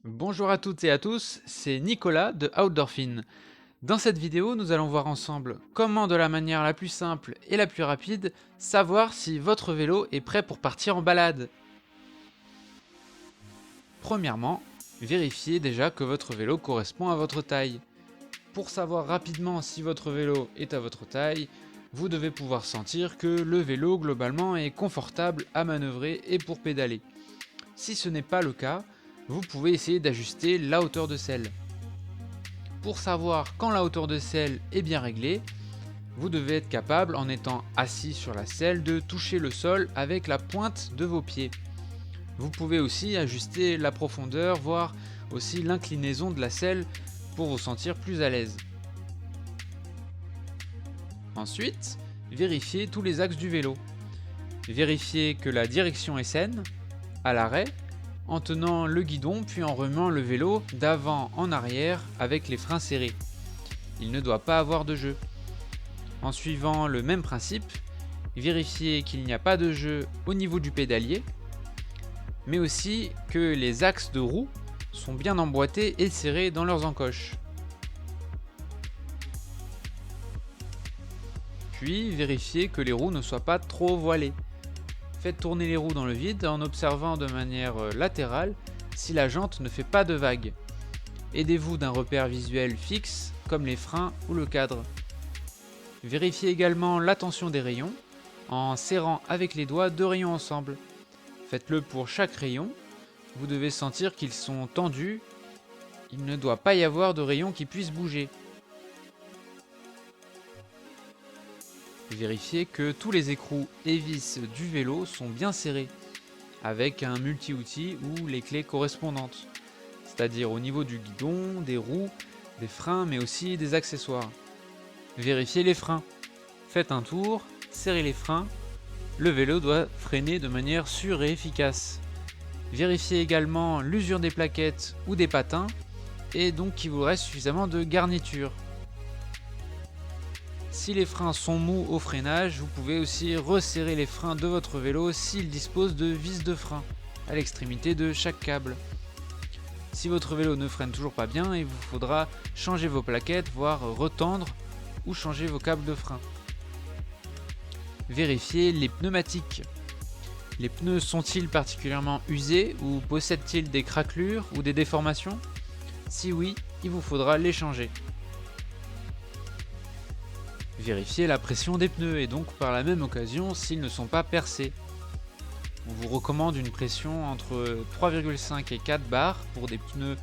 Bonjour à toutes et à tous, c'est Nicolas de Outdorfin. Dans cette vidéo, nous allons voir ensemble comment de la manière la plus simple et la plus rapide, savoir si votre vélo est prêt pour partir en balade. Premièrement, vérifiez déjà que votre vélo correspond à votre taille. Pour savoir rapidement si votre vélo est à votre taille, vous devez pouvoir sentir que le vélo globalement est confortable à manœuvrer et pour pédaler. Si ce n'est pas le cas, vous pouvez essayer d'ajuster la hauteur de selle. Pour savoir quand la hauteur de selle est bien réglée, vous devez être capable, en étant assis sur la selle, de toucher le sol avec la pointe de vos pieds. Vous pouvez aussi ajuster la profondeur, voire aussi l'inclinaison de la selle pour vous sentir plus à l'aise. Ensuite, vérifiez tous les axes du vélo. Vérifiez que la direction est saine, à l'arrêt, en tenant le guidon puis en remuant le vélo d'avant en arrière avec les freins serrés. Il ne doit pas avoir de jeu. En suivant le même principe, vérifiez qu'il n'y a pas de jeu au niveau du pédalier, mais aussi que les axes de roue sont bien emboîtés et serrés dans leurs encoches. Puis vérifiez que les roues ne soient pas trop voilées. Faites tourner les roues dans le vide en observant de manière latérale si la jante ne fait pas de vagues. Aidez-vous d'un repère visuel fixe comme les freins ou le cadre. Vérifiez également la tension des rayons en serrant avec les doigts deux rayons ensemble. Faites-le pour chaque rayon. Vous devez sentir qu'ils sont tendus. Il ne doit pas y avoir de rayons qui puissent bouger. Vérifiez que tous les écrous et vis du vélo sont bien serrés, avec un multi-outil ou les clés correspondantes, c'est-à-dire au niveau du guidon, des roues, des freins, mais aussi des accessoires. Vérifiez les freins. Faites un tour, serrez les freins. Le vélo doit freiner de manière sûre et efficace. Vérifiez également l'usure des plaquettes ou des patins, et donc qu'il vous reste suffisamment de garniture. Si les freins sont mous au freinage, vous pouvez aussi resserrer les freins de votre vélo s'il dispose de vis de frein à l'extrémité de chaque câble. Si votre vélo ne freine toujours pas bien, il vous faudra changer vos plaquettes, voire retendre ou changer vos câbles de frein. Vérifiez les pneumatiques. Les pneus sont-ils particulièrement usés ou possèdent-ils des craquelures ou des déformations? Si oui, il vous faudra les changer. Vérifiez la pression des pneus et donc par la même occasion s'ils ne sont pas percés. On vous recommande une pression entre 3,5 et 4 bars pour des pneus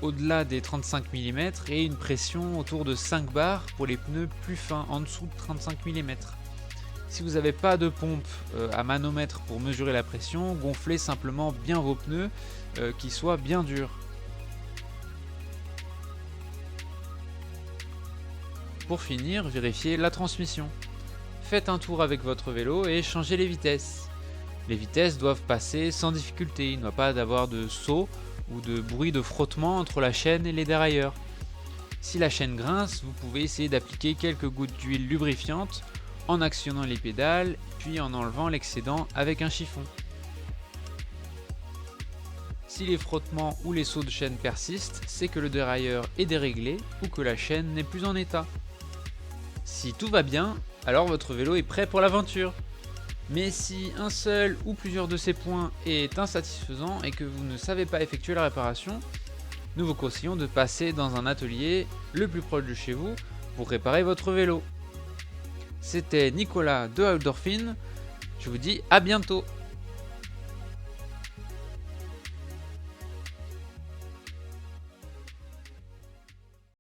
au-delà des 35 mm et une pression autour de 5 bars pour les pneus plus fins en dessous de 35 mm. Si vous n'avez pas de pompe à manomètre pour mesurer la pression, gonflez simplement bien vos pneus qui soient bien durs. Pour finir, vérifiez la transmission. Faites un tour avec votre vélo et changez les vitesses. Les vitesses doivent passer sans difficulté, il ne doit pas y avoir de saut ou de bruit de frottement entre la chaîne et les dérailleurs. Si la chaîne grince, vous pouvez essayer d'appliquer quelques gouttes d'huile lubrifiante en actionnant les pédales, puis en enlevant l'excédent avec un chiffon. Si les frottements ou les sauts de chaîne persistent, c'est que le dérailleur est déréglé ou que la chaîne n'est plus en état. Si tout va bien, alors votre vélo est prêt pour l'aventure. Mais si un seul ou plusieurs de ces points est insatisfaisant et que vous ne savez pas effectuer la réparation, nous vous conseillons de passer dans un atelier le plus proche de chez vous pour réparer votre vélo. C'était Nicolas de Outdorfin, je vous dis à bientôt.